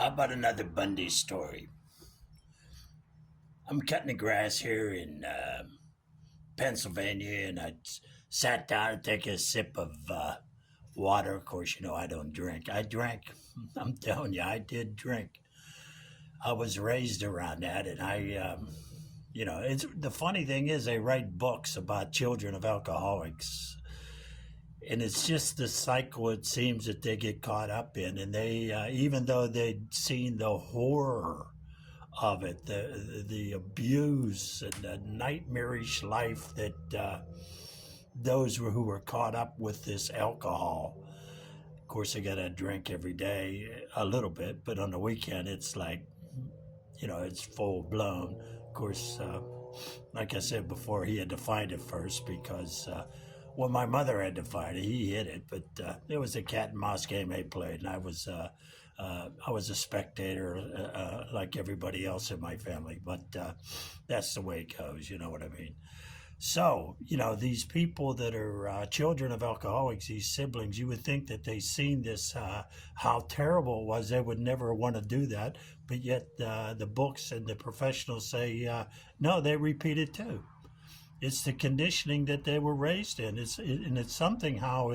How about another Bundy story? I'm cutting the grass here in Pennsylvania, and sat down to take a sip of water. Of course, you know I don't drink. I drank. I'm telling you, I did drink. I was raised around that, and it's the funny thing is they write books about children of alcoholics, and it's just the cycle it seems that they get caught up in, and they even though they'd seen the horror of it, the abuse and the nightmarish life that those who were caught up with this alcohol. Of course, they got to drink every day a little bit, but on the weekend it's like, it's full blown. Of course, like I said before, he had to find it first because, my mother had to find it. He hid it, but it was a cat and mouse game they played, and I was a spectator like everybody else in my family. But that's the way it goes. You know what I mean? So, these people that are children of alcoholics, these siblings, you would think that they've seen this, how terrible it was. They would never want to do that. But yet the books and the professionals say, no, they repeat it too. It's the conditioning that they were raised in. It's something how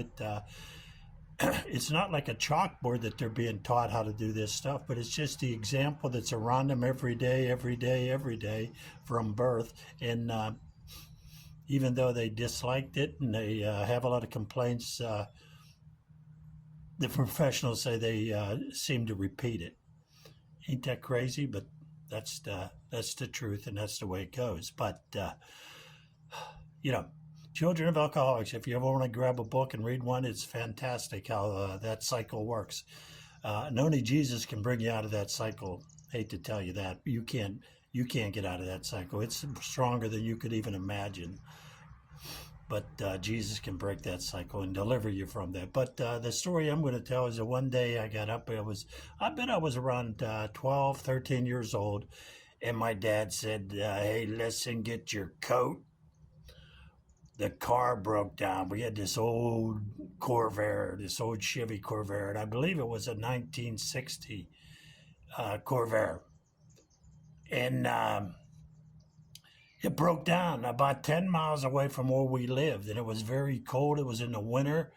it's not like a chalkboard that they're being taught how to do this stuff, but it's just the example that's around them every day, every day, every day from birth. And even though they disliked it and they have a lot of complaints, the professionals say they seem to repeat it. Ain't that crazy? But that's the truth, and that's the way it goes. But children of alcoholics, if you ever want to grab a book and read one, it's fantastic how that cycle works. And only Jesus can bring you out of that cycle. Hate to tell you that. You can't get out of that cycle. It's stronger than you could even imagine. But Jesus can break that cycle and deliver you from that. But the story I'm going to tell is that one day I got up. I bet I was around 12, 13 years old. And my dad said, hey, listen, get your coat. The car broke down. We had this old Corvair, this old Chevy Corvair, and I believe it was a 1960 Corvair. And it broke down about 10 miles away from where we lived, and it was very cold. It was in the winter.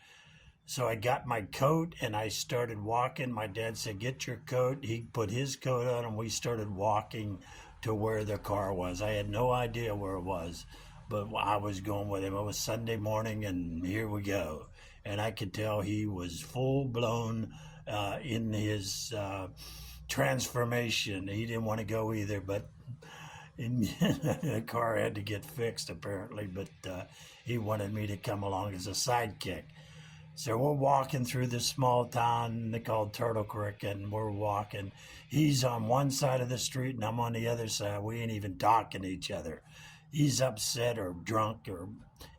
So I got my coat, and I started walking. My dad said, get your coat. He put his coat on, and we started walking to where the car was. I had no idea where it was, but I was going with him. It was Sunday morning, and here we go. And I could tell he was full-blown in his transformation. He didn't want to go either, but the car had to get fixed, apparently. But he wanted me to come along as a sidekick. So we're walking through this small town called Turtle Creek, and we're walking. He's on one side of the street, and I'm on the other side. We ain't even talking to each other. He's upset or drunk,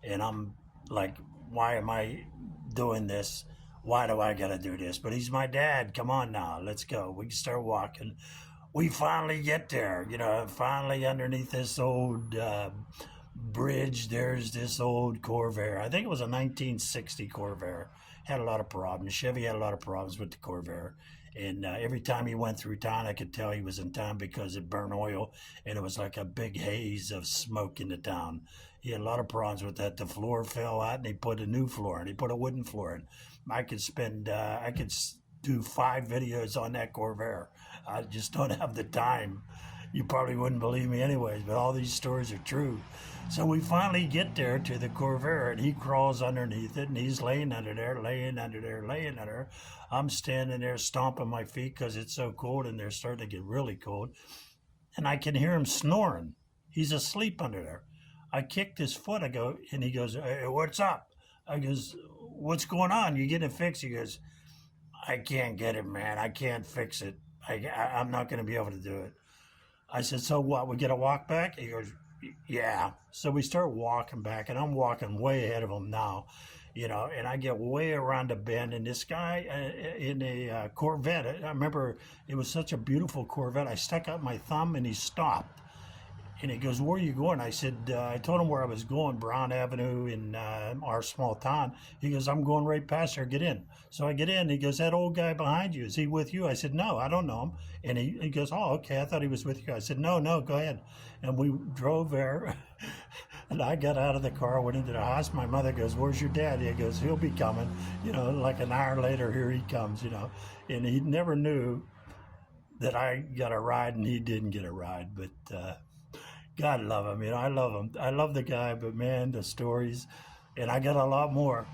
and I'm like, why am I doing this? Why do I got to do this? But he's my dad. Come on now, let's go. We can start walking. We finally get there, finally underneath this old bridge, there's this old Corvair. I think it was a 1960 Corvair. Had a lot of problems. Chevy had a lot of problems with the Corvair. And every time he went through town, I could tell he was in town because it burned oil, and it was like a big haze of smoke in the town. He had a lot of problems with that. The floor fell out, and he put a new floor in. He put a wooden floor in. I could do 5 videos on that Corvair. I just don't have the time. You probably wouldn't believe me anyways, but all these stories are true. So we finally get there to the Corvair, and he crawls underneath it, and he's laying under there. I'm standing there stomping my feet because it's so cold, and they're starting to get really cold. And I can hear him snoring. He's asleep under there. I kicked his foot. I go, and he goes, hey, what's up? I goes, what's going on? You getting it fixed? He goes, I can't get it, man. I can't fix it. I'm not going to be able to do it. I said, so what? We got to walk back? He goes, yeah. So we start walking back, and I'm walking way ahead of him now, and I get way around the bend, and this guy in a Corvette, I remember it was such a beautiful Corvette, I stuck out my thumb, and he stopped. And he goes, "Where are you going?" I said, I told him where I was going, Brown Avenue in our small town. He goes, "I'm going right past there. Get in." So I get in. He goes, "That old guy behind you, is he with you?" I said, "No, I don't know him." And he goes, "Oh, okay. I thought he was with you." I said, "No, no, go ahead." And we drove there. And I got out of the car, went into the house. My mother goes, "Where's your dad?" He goes, "He'll be coming." Like an hour later, here he comes, And he never knew that I got a ride and he didn't get a ride. But God love him. I love him. I love the guy, but man, the stories, and I got a lot more.